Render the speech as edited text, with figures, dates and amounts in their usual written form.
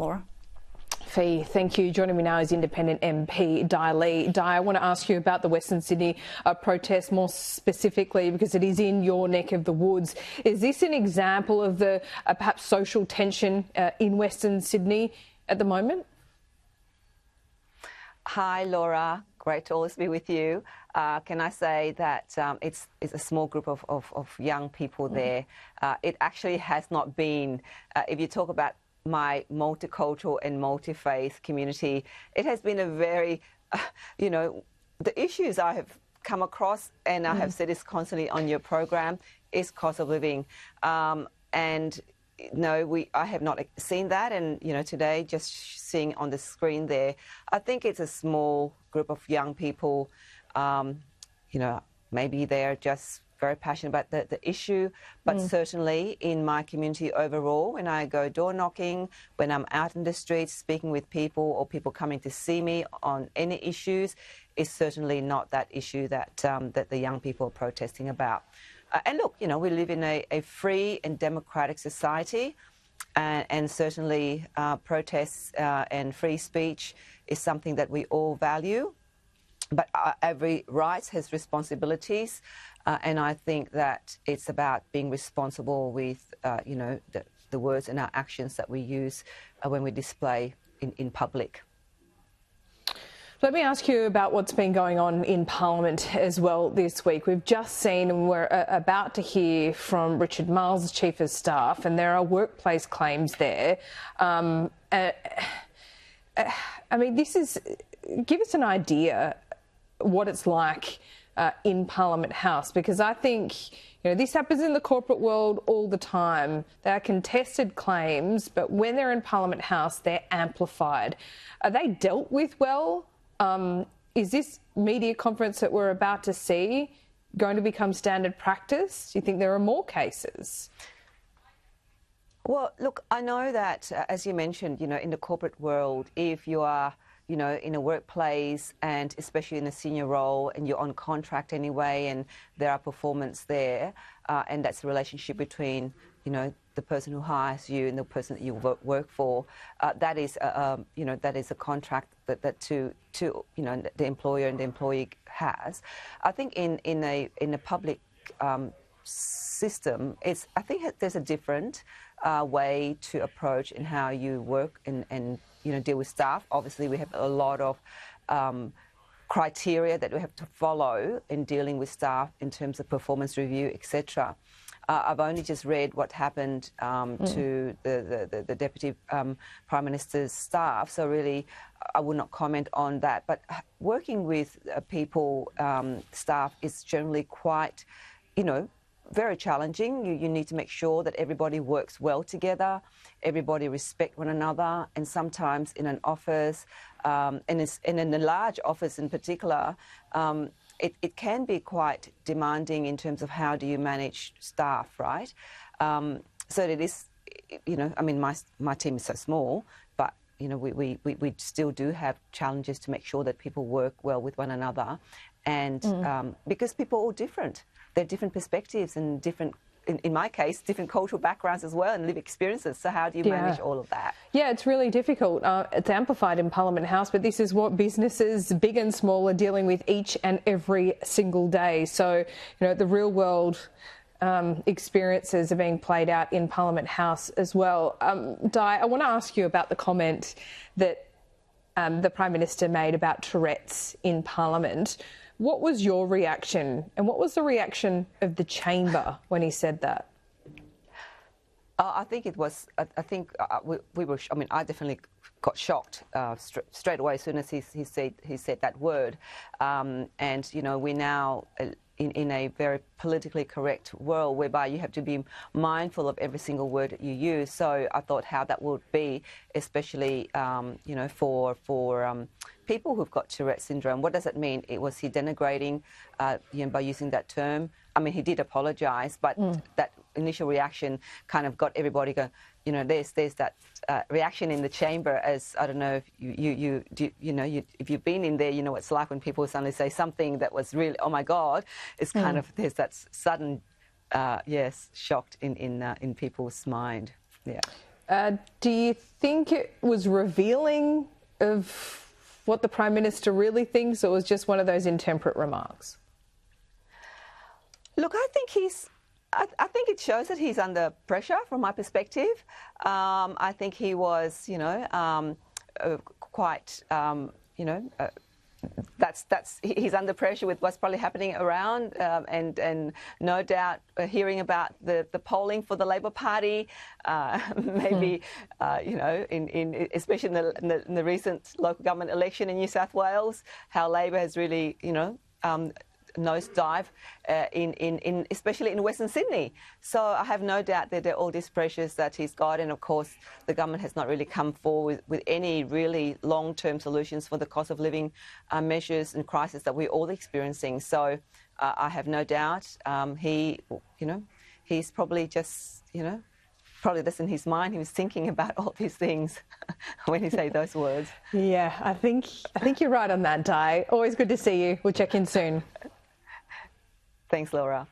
Laura. Fee, thank you. Joining me now is Independent MP Di Lee. Di, I want to ask you about the Western Sydney protest more specifically because it is in your neck of the woods. Is this an example of the perhaps social tension in Western Sydney at the moment? Hi, Laura. Great to always be with you. Can I say that it's a small group of young people there. It actually has not been, if you talk about my multicultural and multi-faith community, it has been a very, the issues I have come across, and I have said this constantly on your program, is cost of living. And no, I have not seen that. And, today, just seeing on the screen there, I think it's a small group of young people, maybe they're just very passionate about the issue, but certainly in my community overall, when I go door knocking, when I'm out in the streets speaking with people or people coming to see me on any issues, is certainly not that issue that the young people are protesting about. And look, we live in a free and democratic society, and certainly protests and free speech is something that we all value. But every right has responsibilities, and I think that it's about being responsible with, the words and our actions that we use when we display in public. Let me ask you about what's been going on in Parliament as well this week. We've just seen and we're about to hear from Richard Marles, Chief of Staff, and there are workplace claims there. Give us an idea what it's like in Parliament House, because I think this happens in the corporate world all the time. They are contested claims, but when they're in Parliament House, they're amplified. Are they dealt with well? Is this media conference that we're about to see going to become standard practice? Do you think there are more cases? Well, look, I know that, as you mentioned, in the corporate world, if you are in a workplace, and especially in a senior role, and you're on contract anyway, and there are performance there, and that's the relationship between, the person who hires you and the person that you work for. That is a contract that the employer and the employee has. I think in a public system, I think there's a different way to approach in how you work and deal with staff. Obviously, we have a lot of criteria that we have to follow in dealing with staff in terms of performance review, etc. I've only just read what happened to the Deputy Prime Minister's staff, so really I would not comment on that. But working with staff is generally quite, very challenging. You need to make sure that everybody works well together, everybody respect one another, and sometimes in an office, and in a large office in particular, it can be quite demanding in terms of how do you manage staff, right? So it is, my team is so small, but we still do have challenges to make sure that people work well with one another, and because people are all different. They're different perspectives and different, in my case, different cultural backgrounds as well and lived experiences. So how do you manage all of that? Yeah, it's really difficult. It's amplified in Parliament House, but this is what businesses, big and small, are dealing with each and every single day. So, the real world experiences are being played out in Parliament House as well. Di, I want to ask you about the comment that the Prime Minister made about Tourette's in Parliament. What was your reaction, and what was the reaction of the chamber when he said that? I think it was. I think we were. I definitely got shocked straight away as soon as he said that word, and we're now in a very politically correct world whereby you have to be mindful of every single word that you use. So I thought how that would be, especially for people who've got Tourette syndrome. What does it mean? Was he denigrating by using that term? I mean, he did apologise, but that initial reaction kind of got everybody going. There's that reaction in the chamber. As I don't know if if you've been in there, you know what it's like when people suddenly say something that was really, oh my God. It's kind of there's that sudden shocked in people's mind. Yeah. Do you think it was revealing of what the Prime Minister really thinks, or was just one of those intemperate remarks? Look, I think it shows that he's under pressure from my perspective. I think he was, quite, he's under pressure with what's probably happening around, and no doubt hearing about the polling for the Labor Party, maybe especially in the recent local government election in New South Wales, how Labor has really nosedive especially in Western Sydney. So I have no doubt that there are all these pressures that he's got, and of course the government has not really come forward with any really long-term solutions for the cost of living measures and crisis that we're all experiencing. So I have no doubt he's probably just, probably that's in his mind. He was thinking about all these things when he said those words. Yeah, I think you're right on that, Di. Always good to see you. We'll check in soon. Thanks, Laura.